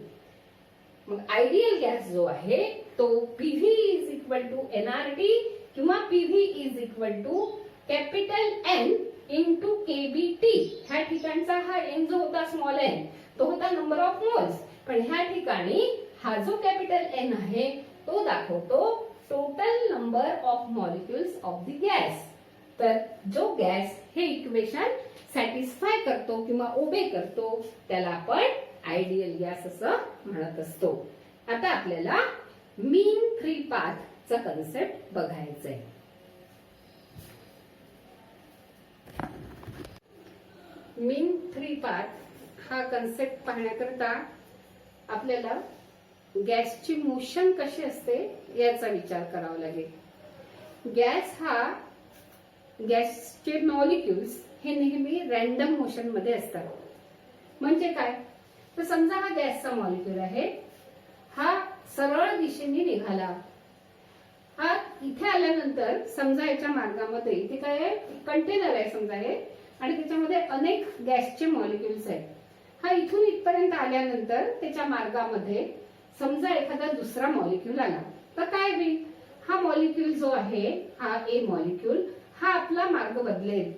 मग आयडियल गॅस जो आहे तो PV is equal to NRT किंवा PV is equal to capital N into KBT. ह्या ठिकाणचा हा एन जो होता स्मॉल एन तो होता नंबर ऑफ मोल्स, पण ह्या ठिकाणी हा जो कॅपिटल एन आहे तो दाखवतो total number of molecules of the gas. तर जो गॅस हे इक्वेशन सॅटिस्फाय करतो किंवा ओबे करतो त्याला आपण आयडियल गॅस असं म्हणत असतो. आता आपल्याला मीन फ्री पाथ चा कन्सेप्ट बघायचंय. मीन फ्री पाथ हा कन्सेप्ट पाहण्याकरता आपल्याला गॅसची मोशन कशी असते याचा विचार करावा लागेल. गॅसचे मॉलिक्युल्स हे नेहमी रॅन्डम मोशन मध्ये असतात. म्हणजे काय, तर समजा हा गॅसचा मॉलिक्यूल आहे, हा सरळ दिशेने निघाला, हा इथे आल्यानंतर समजा याच्या मार्गामध्ये इथे काय आहे, कंटेनर आहे समजा हे, आणि त्याच्यामध्ये अनेक गॅसचे मॉलिक्युल्स आहेत. हा इथून इथपर्यंत आल्यानंतर त्याच्या मार्गामध्ये समजा एखादा दुसरा मॉलिक्यूल आला तर काय होईल, हा मॉलिक्यूल जो आहे हा ए मॉलिक्यूल हा आपला मार्ग बदलेल.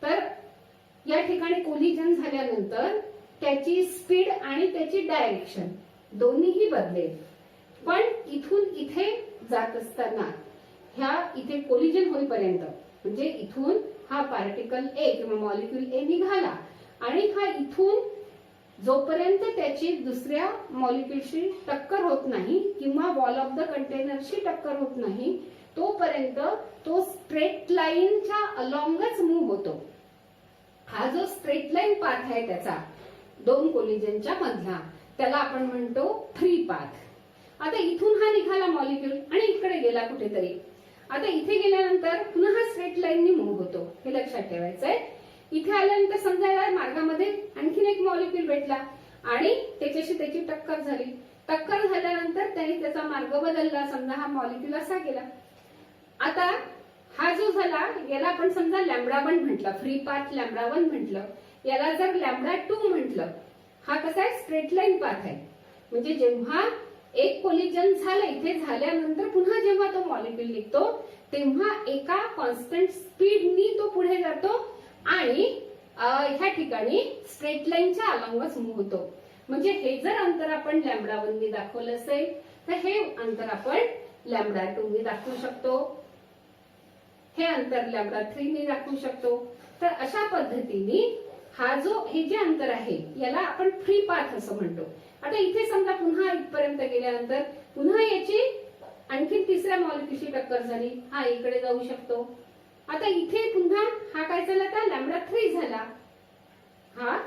तर या ठिकाणी कोलिजन झाल्यानंतर त्याची स्पीड आणि त्याची डायरेक्शन दोन्हीही बदलेल. पण इथून इथे जात असताना ह्या इथे कोलिजन होईपर्यंत म्हणजे इथून हा पार्टिकल ए किंवा मॉलिक्यूल ए निघाला आणि हा इथून जोपर्यंत त्याची दुसऱ्या मॉलिक्यूलशी टक्कर होत नाही किंवा वॉल ऑफ द कंटेनरशी टक्कर होत नाही तोपर्यंत तो स्ट्रेट लाईनच्या अलॉंगच मूव्ह होतो. हा जो स्ट्रेट लाईन पाथ आहे त्याचा दोन कोलिजनच्या मधला त्याला आपण म्हणतो फ्री पाथ. आता इथून हा निघाला मॉलिक्यूल आणि इकडे गेला कुठेतरी. आता इथे गेल्यानंतर पुन्हा हा स्ट्रेट लाईननी मूव्ह होतो, हे लक्षात ठेवायचंय. इथे आल्यानंतर समजा या मार्गामध्ये आणखीन एक मॉलिक्यूल भेटला आणि त्याच्याशी त्याची टक्कर झाली. टक्कर झाल्यानंतर त्याने त्याचा मार्ग बदलला, समजा हा मॉलिक्यूल असा गेला. आता हा जो झाला याला आपण समजा λ1 म्हटलं, फ्री पाथ λ1 म्हटलं, याला जर λ2 म्हटलं. हा कसा आहे, स्ट्रेट लाईन पाथ आहे. म्हणजे जेव्हा एक कोलिजन झालं इथे झाल्यानंतर पुन्हा जेव्हा तो मॉलिक्यूल निघतो तेव्हा एका कॉन्स्टंट स्पीडनी तो पुढे जातो आणि ह्या ठिकाणी स्ट्रेट लाईनच्या अलॉंगच मूव्ह होतो. म्हणजे हे जर अंतर आपण λ1 ने दाखवलं असेल तर हे अंतर आपण λ2 ने दाखवू शकतो, हे अंतर λ3 ने दाखवू शकतो. तर अशा पद्धतीने हा जो हे जे अंतर आहे याला आपण फ्री पाथ असं म्हणतो. आता इथे समजा पुन्हा इथपर्यंत गेल्यानंतर पुन्हा याची आणखी तिसऱ्या मॉलिक्यूलशी टक्कर झाली, हा इकडे जाऊ शकतो. आता इथे पुन्हा हा काय झाला, आता λ3 झाला. हा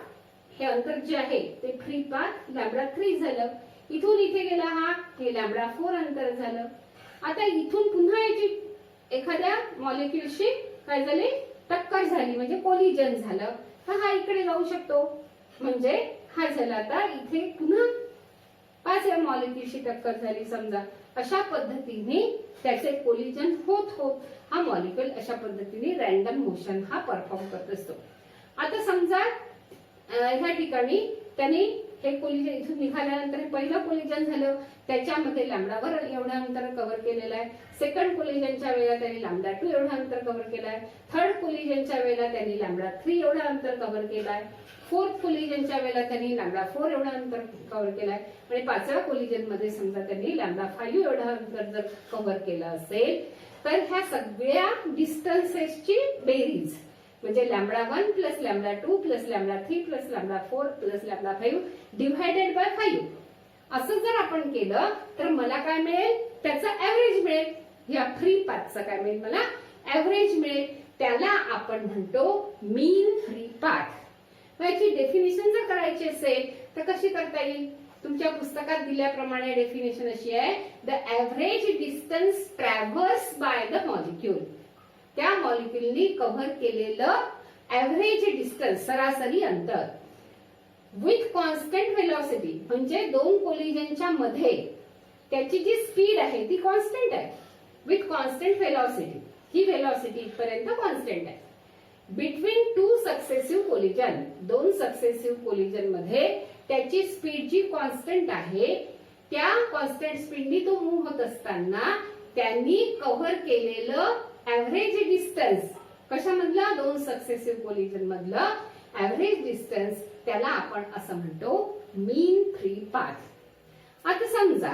हे अंतर जे आहे ते फ्री पाथ λ3 झालं. इथून इथे गेला हा, हे λ4 अंतर झालं. आता इथून पुन्हा याची एखाद्या मॉलिक्यूलशी काय झाले, टक्कर झाली म्हणजे कोलिजन झालं, हा इकडे जाऊ शकतो. म्हणजे हा झाला आता इथे पुन्हा 5 मॉलिक्यूलशी टक्कर झाली समजा. अशा पद्धतीने त्याचे कोलिजन होत होत हा मॉलिक्यूल अशा पद्धतीने रॅन्डम मोशन हा परफॉर्म करत असतो. आता समजा ह्या ठिकाणी त्याने हे कोलिजन इथून निघाल्यानंतर हे पहिलं कोलिजन झालं, त्याच्यामध्ये लॅम्बडावर एवढं अंतर कव्हर केलेलं आहे. सेकंड कोलिजनच्या वेळेला त्यांनी लॅम्बडा 2 एवढं अंतर कव्हर केलं आहे. थर्ड कोलिजनच्या वेळेला त्यांनी लॅम्बडा 3 एवढं अंतर कव्हर केलं आहे. फोर्थ कोलिजनच्या वेळेला त्यांनी लॅम्बडा 4 एवढं अंतर कव्हर केलं आहे. आणि पाचव्या कोलिजन मध्ये समजा त्यांनी लॅम्बडा 5 एवढं अंतर जर कव्हर केलं असेल तर ह्या सगळ्या डिस्टन्सेसची बेरीज म्हणजे lambda 1 plus lambda 2 plus lambda 3 plus lambda 4 plus lambda 5 divided by 5 असं जर आपण केलं तर मला काय मिळेल, त्याचा ऍव्हरेज मिळेल. या फ्री पाथचा काय मिळेल, मला ऍव्हरेज मिळेल. त्याला आपण म्हणतो मीन फ्री पाथ. याची डेफिनेशन जर करायची असेल तर कशी करता येईल, तुमच्या पुस्तकात दिल्याप्रमाणे डेफिनेशन अशी आहे, the average distance traverse by the molecule. त्या मॉलिक्यूलनी कव्हर केलेलं ऍव्हरेज डिस्टन्स सरासरी अंतर विथ कॉन्स्टंट व्हेलॉसिटी म्हणजे दोन कोलिजनच्या मध्ये त्याची जी स्पीड आहे ती कॉन्स्टंट आहे. With constant velocity, he velocity इथपर्यंत कॉन्स्टंट आहे. बिटवीन टू सक्सेसिव्ह कोलिजन, दोन सक्सेसिव्ह कोलिजन मध्ये त्याची स्पीड जी कॉन्स्टंट आहे त्या कॉन्स्टंट स्पीडनी तो मूव्ह होत असताना त्यांनी कव्हर केलेलं ऍव्हरेज डिस्टन्स, कशामधलं, दोन सक्सेसिव्ह कोलिजन मधलं ऍव्हरेज डिस्टन्स, त्याला आपण असं म्हणतो मीन फ्री पाथ. आता समजा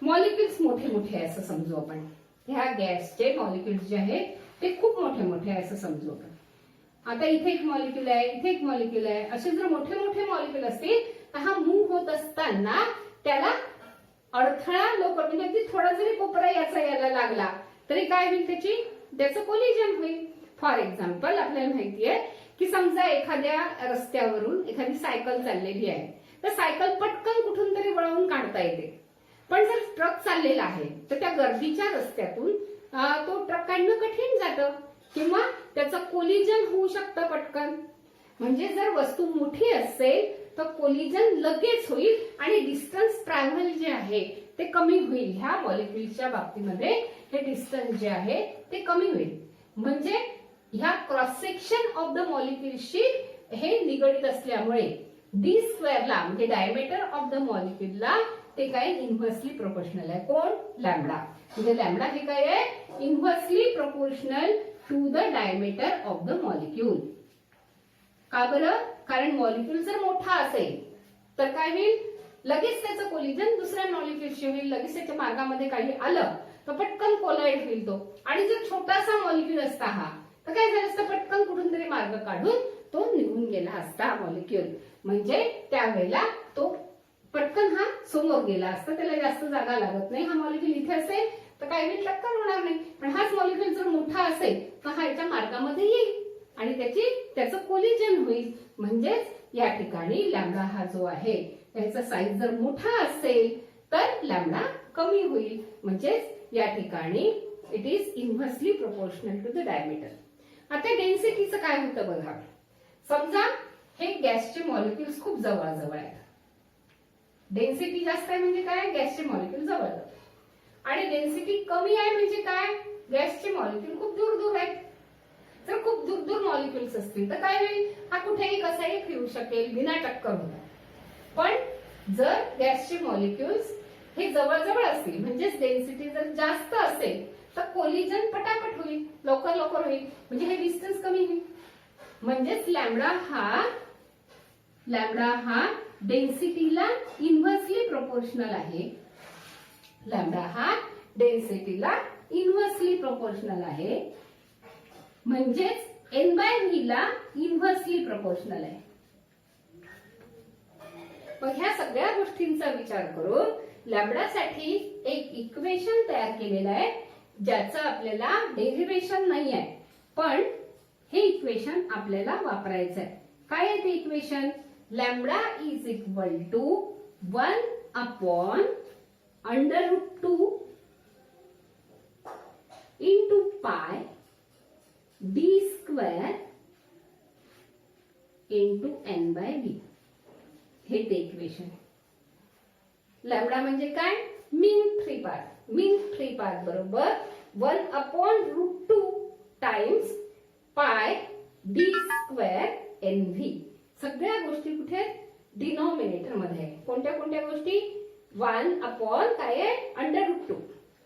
मॉलिक्युल्स मोठे मोठे आहे असं समजू आपण. ह्या गॅसचे मॉलिक्युल्स जे आहेत ते खूप मोठे मोठे आहे असं समजू आपण. आता इथे एक मॉलिक्युल आहे, इथे एक मॉलिक्युल आहे, असे जर मोठे मोठे मॉलिक्युल असतील तर हा मूव्ह होत असताना त्याला अडथळा म्हणजे थोडा जरी कोपरा यायला लागला तरी काय होईल, त्याचं कोलिजन होईल. फॉर एक्झाम्पल आपल्याला माहिती आहे की समजा एखाद्या रस्त्यावरून एखादी सायकल चाललेली आहे तर सायकल पटकन कुठून तरी वळवून काढता येते. पण जर ट्रक चाललेला आहे तर त्या गर्दीच्या रस्त्यातून तो ट्रक काढणं कठीण जातं किंवा त्याचं कोलिजन होऊ शकतं पटकन. म्हणजे जर वस्तू मोठी असेल तर कोलिजन लगेच होईल आणि डिस्टन्स ट्रॅव्हल जे आहे ते कमी होईल. ह्या मॉलिक्युलच्या बाबतीमध्ये हे डिस्टन्स जे आहे ते कमी होईल. म्हणजे ह्या क्रॉस सेक्शन ऑफ द मॉलिक्युलशी हे निगडित असल्यामुळे डी स्क्वेअरला म्हणजे डायमीटर ऑफ द मॉलिक्युलला ते काय इन्व्हर्सली प्रोपोर्शनल आहे. कोण, लॅम्बडा. म्हणजे लॅम्बडा हे काय आहे, inversely proportional to the diameter of the molecule. का बरं, कारण मॉलिक्यूल जर मोठा असेल तर काय होईल, लगेच त्याचं कोलिजन दुसऱ्या मॉलिक्यूलशी होईल. लगेच त्याच्या मार्गामध्ये काही आलं तर पटकन कोलाइड होईल तो. आणि जर छोटासा मॉलिक्यूल असता हा तर काय झालं असतं, पटकन कुठून तरी मार्ग काढून तो निघून गेला असता मॉलिक्यूल. म्हणजे त्यावेळेला तो पटकन हा समोर गेला असता, त्याला जास्त जागा लागत नाही. हा मॉलिक्यूल इथे असेल तर काय होईल, टक्कर होणार नाही. पण हाच मॉलिक्यूल जर मोठा असेल तर हा याच्या मार्गामध्ये येईल आणि त्याचं कोलिजन होईल. म्हणजेच या ठिकाणी लॅम्बडा हा जो आहे त्याचा साईज जर मोठा असेल तर लॅम्बडा कमी होईल. म्हणजेच या ठिकाणी it is inversely proportional to the diameter. आता डेन्सिटीचं काय होतं बघा. समजा हे गॅसचे मॉलिक्युल्स खूप जवळ आहेत. डेन्सिटी जास्त आहे म्हणजे काय, गॅसचे मॉलिक्युल जवळ आणि डेन्सिटी कमी आहे म्हणजे काय, गॅसचे मॉलिक्युल खूप दूर दूर आहेत. जर खूप दूर दूर मॉलिक्युल्स असतील तर काय होईल, हा कुठेही कसाही फिरू शकेल, बिना टक्कर होणार. पण जर गॅसचे मॉलिक्युल्स हे जवळ असतील म्हणजेच डेन्सिटी जर जास्त असेल तर कोलिजन पटापट होईल, लवकर होईल. म्हणजे हे डिस्टन्स कमी होईल. म्हणजेच लॅम्बडा हा डेन्सिटीला इन्व्हर्सली प्रोपोर्शनल आहे. लॅम्बडा हा डेन्सिटीला इन्व्हर्सली प्रोपोर्शनल आहे. म्हणजेच एन बाय व्ही ला इन्व्हर्सली प्रोपोर्शनल आहे. मग ह्या सगळ्या गोष्टींचा विचार करून लॅम्बडासाठी एक इक्वेशन तयार केलेलं आहे ज्याचं आपल्याला डेरिव्हेशन नाही आहे, पण हे इक्वेशन आपल्याला वापरायचं आहे. काय आहे ते equation, lambda is equal to 1 upon √2 into pi d square into n by v. हे ते इक्वेशन. लॅम्बडा म्हणजे काय, mean free path. Mean free path बरोबर 1 upon √2 times pi d square n v. सगळ्या गोष्टी कुठे, डिनॉमिनेटर मध्ये आहे. कोणत्या कोणत्या गोष्टी? 1 अपॉन काय आहे? √2.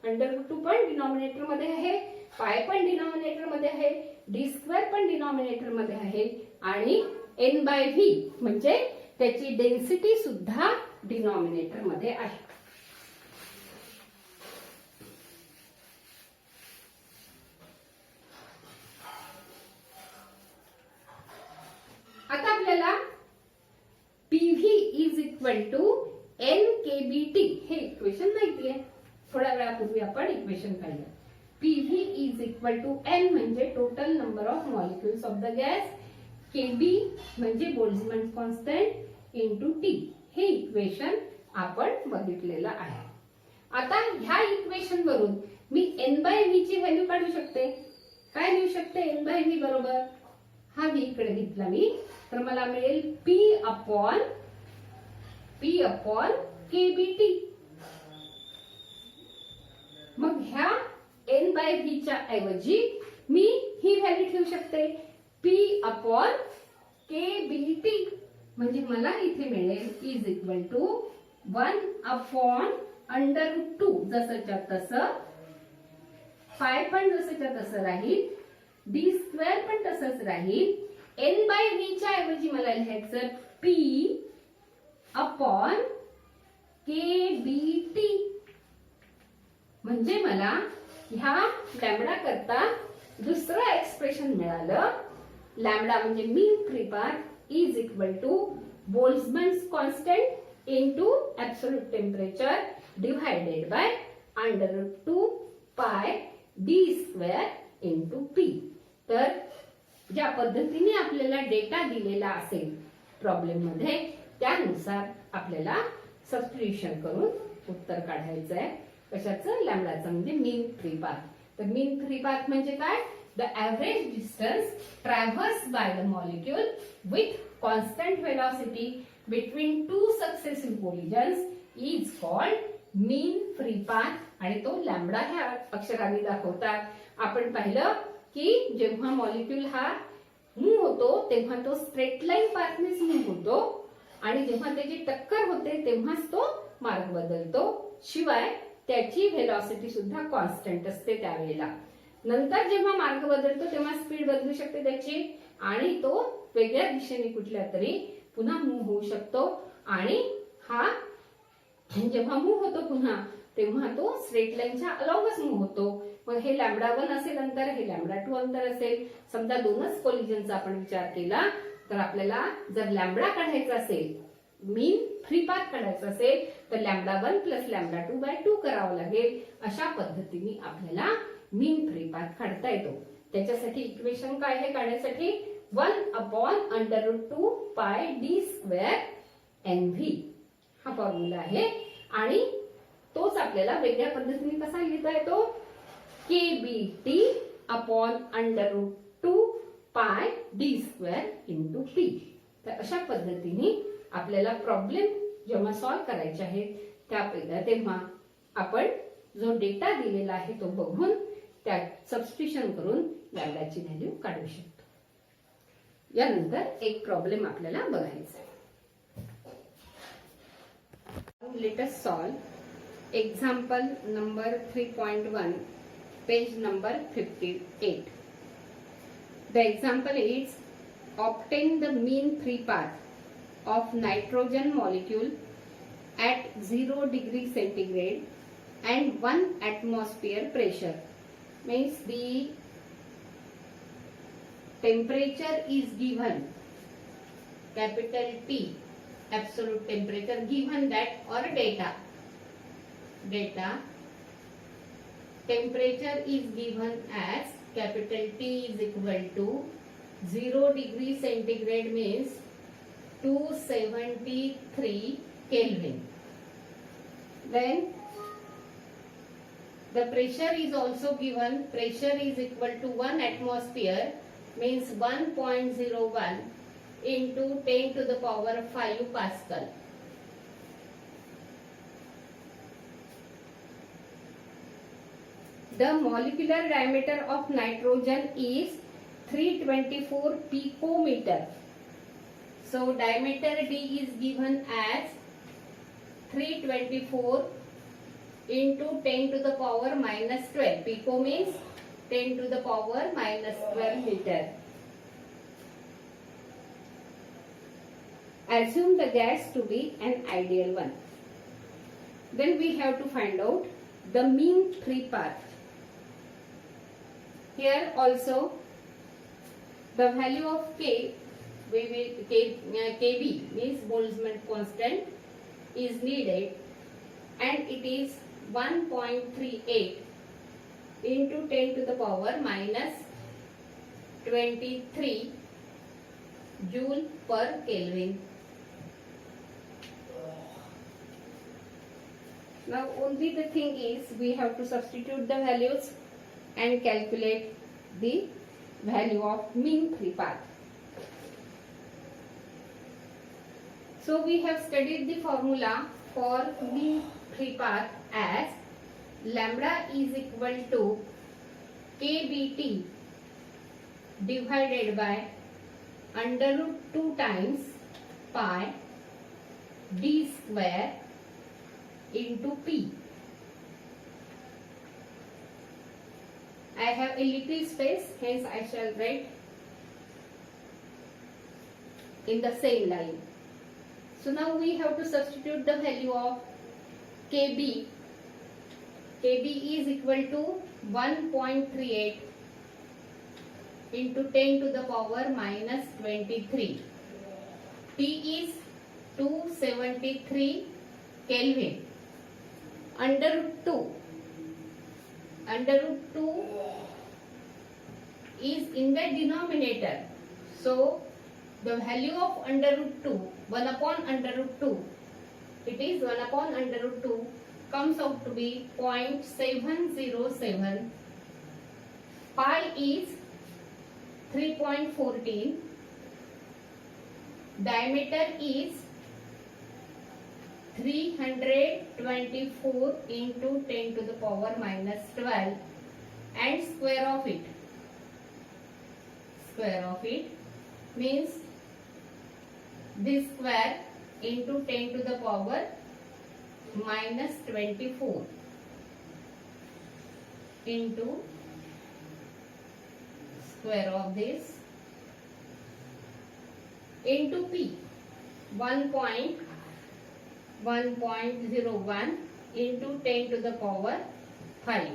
√2 पण डिनॉमिनेटर मध्ये आहे, पाय पण डिनॉमिनेटर मध्ये आहे, d² पण डिनॉमिनेटर मध्ये आहे आणि n/v म्हणजे त्याची डेन्सिटी सुद्धा डिनॉमिनेटर मध्ये आहे. आता आपल्याला PV is equal to NKBT हे इक्वेशन माहिती आहे. थोड्या वेळापूर्वी आपण इक्वेशन काढलं. PV is equal to N म्हणजे total number of molecules of the gas, KB म्हणजे बोल्ट्झमॅन कॉन्स्टंट इंटू T. हे इक्वेशन आपण बघितलेलं आहे. आता ह्या इक्वेशन वरून मी n/v ची व्हॅल्यू काढू शकते. काय लिहू शकते? n/v बरोबर हा v इकडे घेतला मी, तर मला मिळेल P अपॉन KBT. मग ह्या n/v च्या ऐवजी मी ही व्हॅल्यू ठेवू शकते P अपॉन KBT. म्हणजे मला इथे मिळेल इज इक्वल टू 1 अपॉन √2 जसंच्या तसं, पाय पण जसंच्या तसं राहील, d² पण तसंच राहील. n/v च्या ऐवजी मला लिहायचं P अपॉन KBT. म्हणजे मला ह्या लॅम्बडा करता दुसरं एक्सप्रेशन मिळालं. लॅम्बडा म्हणजे mean free path is equal to Boltzmann constant into absolute temperature divided by √2 pi d² into P. तर ज्या पद्धतीने आपल्याला डेटा दिलेला असेल प्रॉब्लेम मध्ये त्यानुसार आपल्याला सबस्टिट्यूशन करून उत्तर काढायचं आहे. कशाचं? लॅम्बडाचं म्हणजे मीन फ्री पाथ. तर मीन फ्री पाथ म्हणजे काय? The average distance traverse by the molecule with constant velocity between two successive collisions is called mean free path. आणि तो लॅम्बडा ह्या अक्षरांनी दाखवतात. आपण पाहिलं की जेव्हा मॉलिक्यूल हा मूव्ह होतो तेव्हा तो स्ट्रेट लाईन पाथनेच मूव्ह होतो आणि जेव्हा त्याची टक्कर होते तेव्हाच तो मार्ग बदलतो. शिवाय त्याची व्हेलॉसिटी सुद्धा कॉन्स्टंट असते त्यावेळेला. नंतर जेव्हा मार्ग बदलतो तेव्हा स्पीड बदलू शकते त्याची आणि तो वेगळ्या दिशेने कुठल्या तरी पुन्हा मूव्ह होऊ शकतो. आणि हा जेव्हा मूव्ह होतो पुन्हा तेव्हा तो स्ट्रेट लाईनच्या अलॉंगच मूव्ह होतो. मग हे λ1 असेल अंतर, हे λ2 अंतर असेल. समजा दोनच कोलिजनचा आपण विचार केला तर आपल्याला जर लॅम्बडा काढायचा असेल, मीन फ्री पाथ काढायचा असेल तर λ1 प्लस λ2/2 करावं लागेल. अशा पद्धतीने आपल्याला मीन फ्री पाथ काढता येतो. त्याच्यासाठी इक्वेशन काय आहे काढण्यासाठी? 1 अपॉन √2 पाय d² NV हा फॉर्म्युला आहे. आणि तोच आपल्याला वेगळ्या पद्धतीने कसा लिहिता येतो? KBT upon √2 pi d² into P. तर अशा पद्धतीने आपल्याला प्रॉब्लेम जेव्हा सॉल्व्ह करायचे आहेत तेव्हा आपण जो डेटा दिलेला आहे तो बघून त्यात सबस्टिट्यूशन करून लॅम्बडाची व्हॅल्यू काढू शकतो. यानंतर एक प्रॉब्लेम आपल्याला बघायचा आहे. Let us solve example number 3.1 page number 58. The example is obtain the mean free path of nitrogen molecule at 0 degree centigrade and 1 atmosphere pressure. Means the temperature is given capital T, absolute temperature given that or data temperature is given as capital T is equal to 0 degree centigrade means 273 Kelvin. Then the pressure is also given. Pressure is equal to 1 atmosphere means 1.01 into 10 to the power 5 Pascal. The molecular diameter of nitrogen is 324 picometer. So diameter D is given as 324 into 10 to the power minus 12. Pico means 10 to the power minus 12 meter. Assume the gas to be an ideal one. Then we have to find out the mean free path. Here also the value of Kb means Boltzmann constant is needed, and it is 1.38 into 10 to the power minus 23 joule per Kelvin. Now only the thing is we have to substitute the values and calculate the value of mean free path. So we have studied the formula for mean free path as lambda is equal to kBT divided by under root 2 times pi d square into p. I have a little space, hence I shall write in the same line. So now we have to substitute the value of Kb. Kb is equal to 1.38 into 10 to the power minus 23. T is 273 Kelvin. Under root 2. Under root 2 is in the denominator. So the value of under root 2, 1 upon under root 2, it is 1 upon under root 2 comes out to be 0.707. Pi is 3.14. Diameter is 324 into 10 to the power minus 12 and square of it. Square of it means this square into 10 to the power minus 24 into square of this into P 1.01 into 10 to the power 5.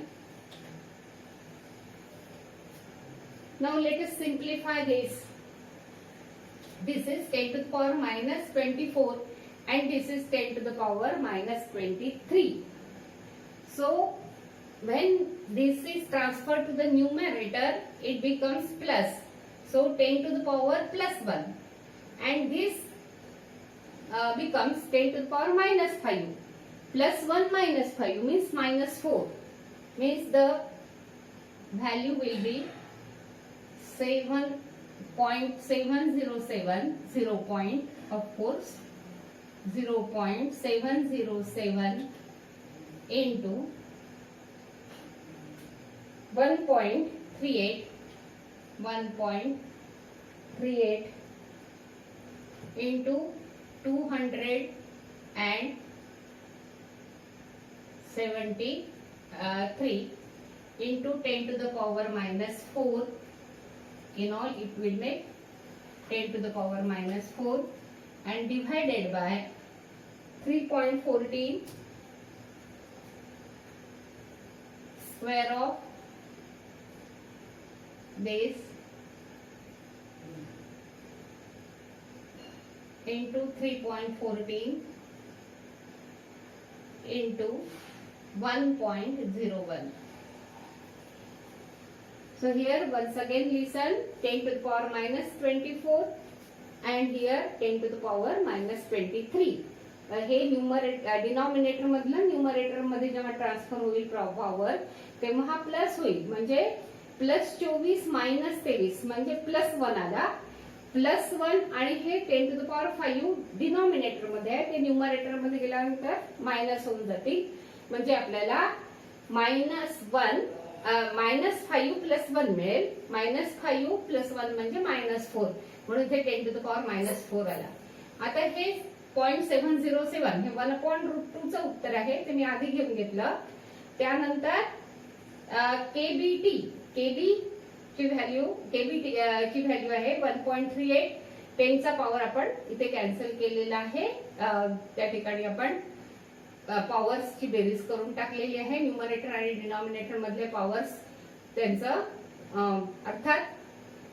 Now let us simplify this. This is 10 to the power minus 24 and this is 10 to the power minus 23. So when this is transferred to the numerator, it becomes plus. So 10 to the power plus 1 and this becomes 10 to the power minus 5. Plus 1 minus 5 means minus 4. Means the value will be 7.707, 0.707 into 1.38 into 273 into 10 to the power minus 4. In all it will make 10 to the power minus 4 and divided by 3.14 square of this into 3.14 into 1.01. So here once again listen, 10 to the power minus 24 and here 10 to the power minus 23. हे डिनॉमिनेटर मधलं न्यूमरेटर मध्ये जेव्हा ट्रान्सफर होईल पॉवर तेव्हा हा प्लस होईल, म्हणजे प्लस 24 मायनस 23 म्हणजे प्लस 1 आला. प्लस 1 आणि हे 10 टू द पॉवर 5 डिनॉमिनेटर मध्ये आहे, ते न्यूमरेटर मध्ये गेल्यानंतर मायनस होऊन जातील. म्हणजे आपल्याला -1 -5 + 1 मिळेल. -5 + 1 म्हणजे -4, म्हणून इथे 10 to the power -4 आला. आता हे 0.707 हे 1/√2 चं उत्तर आहे, ते मी आधी घेऊन घेतलं. त्यानंतर केबीटी, केबी ची व्हॅल्यू आहे 1.38. 10 चा पॉवर आपण इथे कॅन्सल केलेला आहे. त्या ठिकाणी आपण पॉवर्स ची बेरीज करून टाकलेली आहे. न्यूमरेटर आणि डिनॉमिनेटर मधले पॉवर्स त्यांचं अर्थात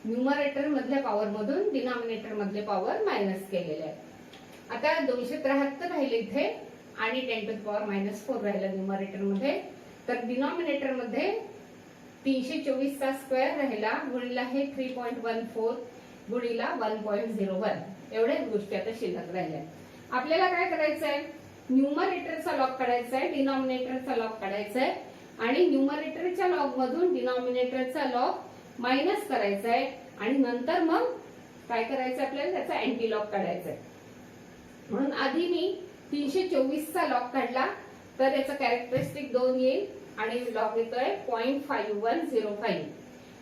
न्यूमरेटर मधल्या पॉवर मधून डिनॉमिनेटर मधले पॉवर मायनस केलेले आहे. आता 273 राहिले इथे आणि 10 to the power -4 राहिलं न्यूमरेटर मध्ये. तर डिनॉमिनेटर मध्ये 324 चा स्क्वेअर राहिला, गुणिला हे 3.14 गुणिला 1.01. एवढ्याच गोष्टी आता शिल्लक राहिल्या. आपल्याला काय करायचंय, न्यूमरेटरचा लॉग काढायचा आहे, डिनॉमिनेटरचा लॉग काढायचा आहे आणि न्यूमरेटरच्या लॉग मधून डिनॉमिनेटरचा लॉग मायनस करायचा आहे आणि नंतर मग काय करायचं आपल्याला, त्याचा अँटी लॉग काढायचा आहे. म्हणून आधी मी 324 चा लॉग काढला तर याचा कॅरेक्टरिस्टिक 2 येईल आणि लॉग येतोय 0.5105.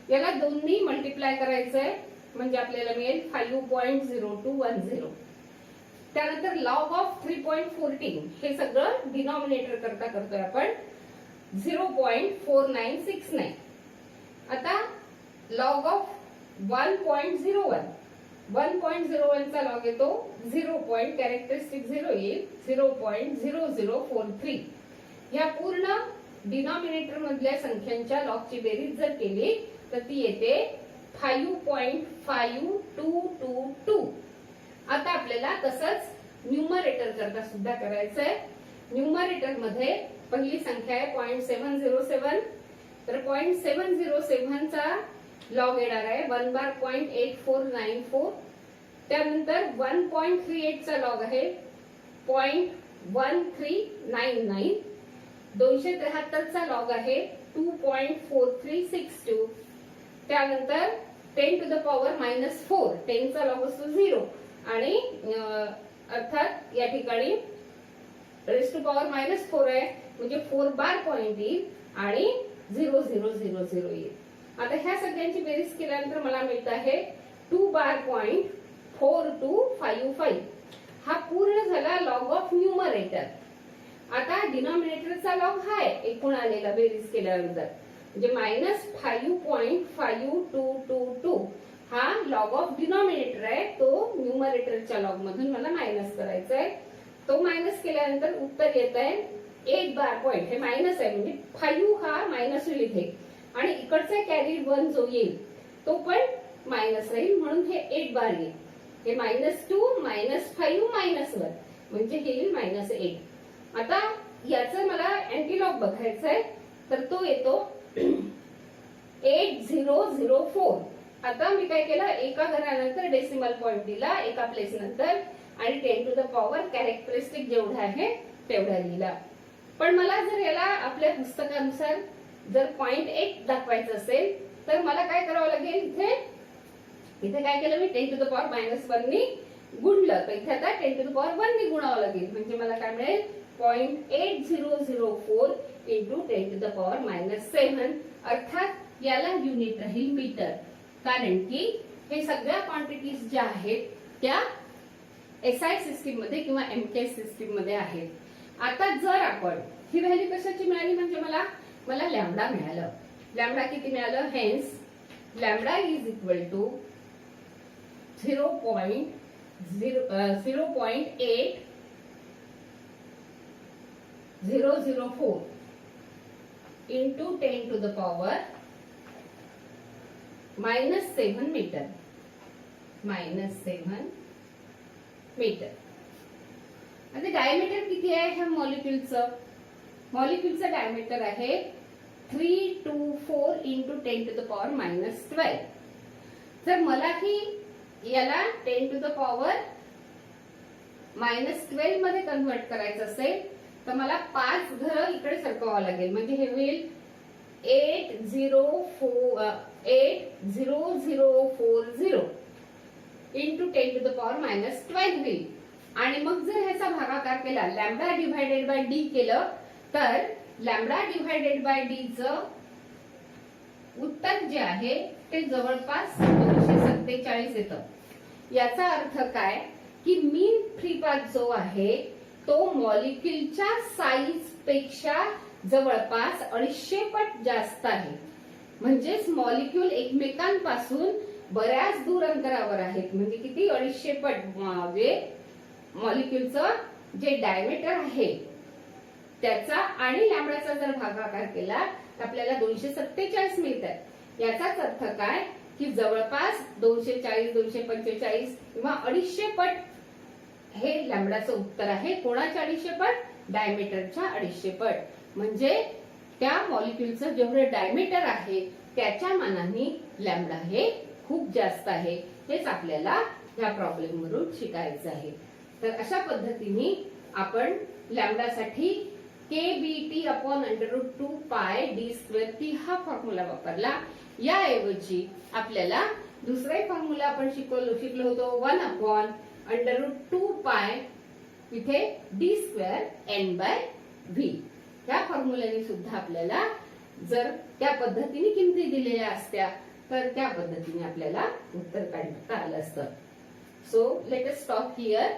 याला 2 नी मल्टिप्लाय करायचंय म्हणजे आपल्याला मिळेल 5.0210. त्यानंतर लॉग ऑफ 3.14 हे सगळं डिनॉमिनेटर करता करतोय आपण 0.4969. आता लॉग ऑफ 1.01 चा लॉग येतो 0. कॅरेक्टरिस्टिक 0 येईल 0.0043. या पूर्ण डिनॉमिनेटर मधल्या संख्यांच्या लॉगची बेरीज जर केली तर ती येते 5.5222. आता आपल्याला तसंच न्यूमरेटर करता सुद्धा करायचंय. न्यूमरेटर मध्ये पहिली संख्या आहे 0.707. तर 0.707 चा लॉग येणार आहे 1 बार 0.8494. त्यानंतर 1.38 चा लॉग आहे 0.1399. 273 चा लॉग आहे 2.4362. त्यानंतर 10 to the power -4, 10 चा लॉग असतो 0 आणि अर्थात या ठिकाणी रेज टू पॉवर -4 आहे म्हणजे 4 बार पॉइंट येईल आणि 0000 येईल. आता ह्या सगळ्यांची बेरीज केल्यानंतर मला मिळत आहे 2 बार पॉइंट 4255. हा पूर्ण झाला लॉग ऑफ न्यूमरेटर. आता डिनॉमिनेटरचा लॉग हा आहे एकूण आलेला बेरीज केल्यानंतर म्हणजे -5.5222 हा लॉग ऑफ डिनॉमिनेटर आहे, तो न्यूमरेटरच्या लॉग मधून मला मायनस करायचा आहे. तो मायनस केल्यानंतर उत्तर येत आहे 8 बार पॉइंट. हे मायनस आहे म्हणजे 5 हा मायनस होईल इथे आणि इकडचा कॅरीड 1 जो येईल तो पण मायनस राहील म्हणून हे 8 बार येईल. हे -2 -5 -1 म्हणजे हे येईल -8. आता याचं मला अँटीलॉग बघायचं आहे तर तो येतो 8004. आता मी काय केलं, एका घरानंतर डेसिमल पॉइंट दिला एका प्लेस नंतर आणि 10 to the power कॅरेक्टरिस्टिक जेवढा आहे तेवढा लिहिला. पण मला जर याला आपल्या पुस्तकानुसार जर 0.8 दाखवायचं असेल तर मला काय करावं लागेल, इथे काय केलं मी 10 to the power -1 नी गुणलं तर इथे आता 10 to the power 1 नी गुणावं लागेल म्हणजे मला काय मिळेल 0.8004 इंटू 10 to the power -7. अर्थात याला युनिट राहील मीटर, कारण की हे सगळ्या क्वांटिटीज ज्या आहेत त्या SI सिस्टीम मध्ये किंवा MK सिस्टीम मध्ये आहेत. आता जर आपण ही व्हॅल्यू कशाची मिळाली म्हणजे मला लॅम्बडा मिळालं. लॅम्बडा किती मिळालं, hence lambda is equal to 0.8004 into 10 to the power -7 metre. आता डायमीटर किती आहे ह्या मॉलिक्युलचं डायमीटर आहे 324 into 10 to the power -12. जर मला ही याला 10 to the power -12 मध्ये कन्वर्ट करायचं असेल तर मला 5 घरं इकडे सरकवावं लागेल म्हणजे हे होईल 80040 into 10 to the power -12 होईल. आणि मग जर ह्याचा भागाकार केला लॅम्बडा डिव्हायडेड बाय डी केलं तर लॅम्बडा डिव्हायडेड बाय डी चं उत्तर जे आहे ते जवळपास 247 येतं. याचा अर्थ काय की मीन फ्री पाथ जो आहे तो मॉलिक्युलच्या साईज पेक्षा जवळपास 250 पट जास्त आहे. म्हणजेच मॉलिक्यूल एकमेकांपासून बऱ्याच दूर अंतरावर आहेत. म्हणजे किती 250 पट. म्हणजे मॉलिक्यूलचं जे डायमीटर आहे त्याचा आणि लॅम्बडाचा जर भागाकार केला तर आपल्याला 247 मिळतात. याचाच अर्थ काय की जवळपास 240, 245 किंवा 250 पट हे लॅम्बडाचं उत्तर आहे. कोणाच्या 250 पट? डायमीटरच्या 250 पट. म्हणजे त्या मॉलिक्युलचं जेवढं डायमीटर आहे त्याच्या मानाने लॅम्बडा हे खूप जास्त आहे. हेच आपल्याला या प्रॉब्लेम वरून शिकायचं आहे. तर अशा पद्धतीने आपण लॅम्बडासाठी KBT अपॉन √2 पाय d स्क्वेअर टी हा फॉर्म्युला वापरला. याऐवजी आपल्याला दुसरा फॉर्म्युला आपण शिकलो होतो 1 अपॉन √2 पाय इथे d स्क्वेअर n/v. या फॉर्म्युल्याने सुद्धा आपल्याला जर त्या पद्धतीने किमती दिलेल्या असत्या तर त्या पद्धतीने आपल्याला उत्तर काढता आलं असतं. So let us stop here.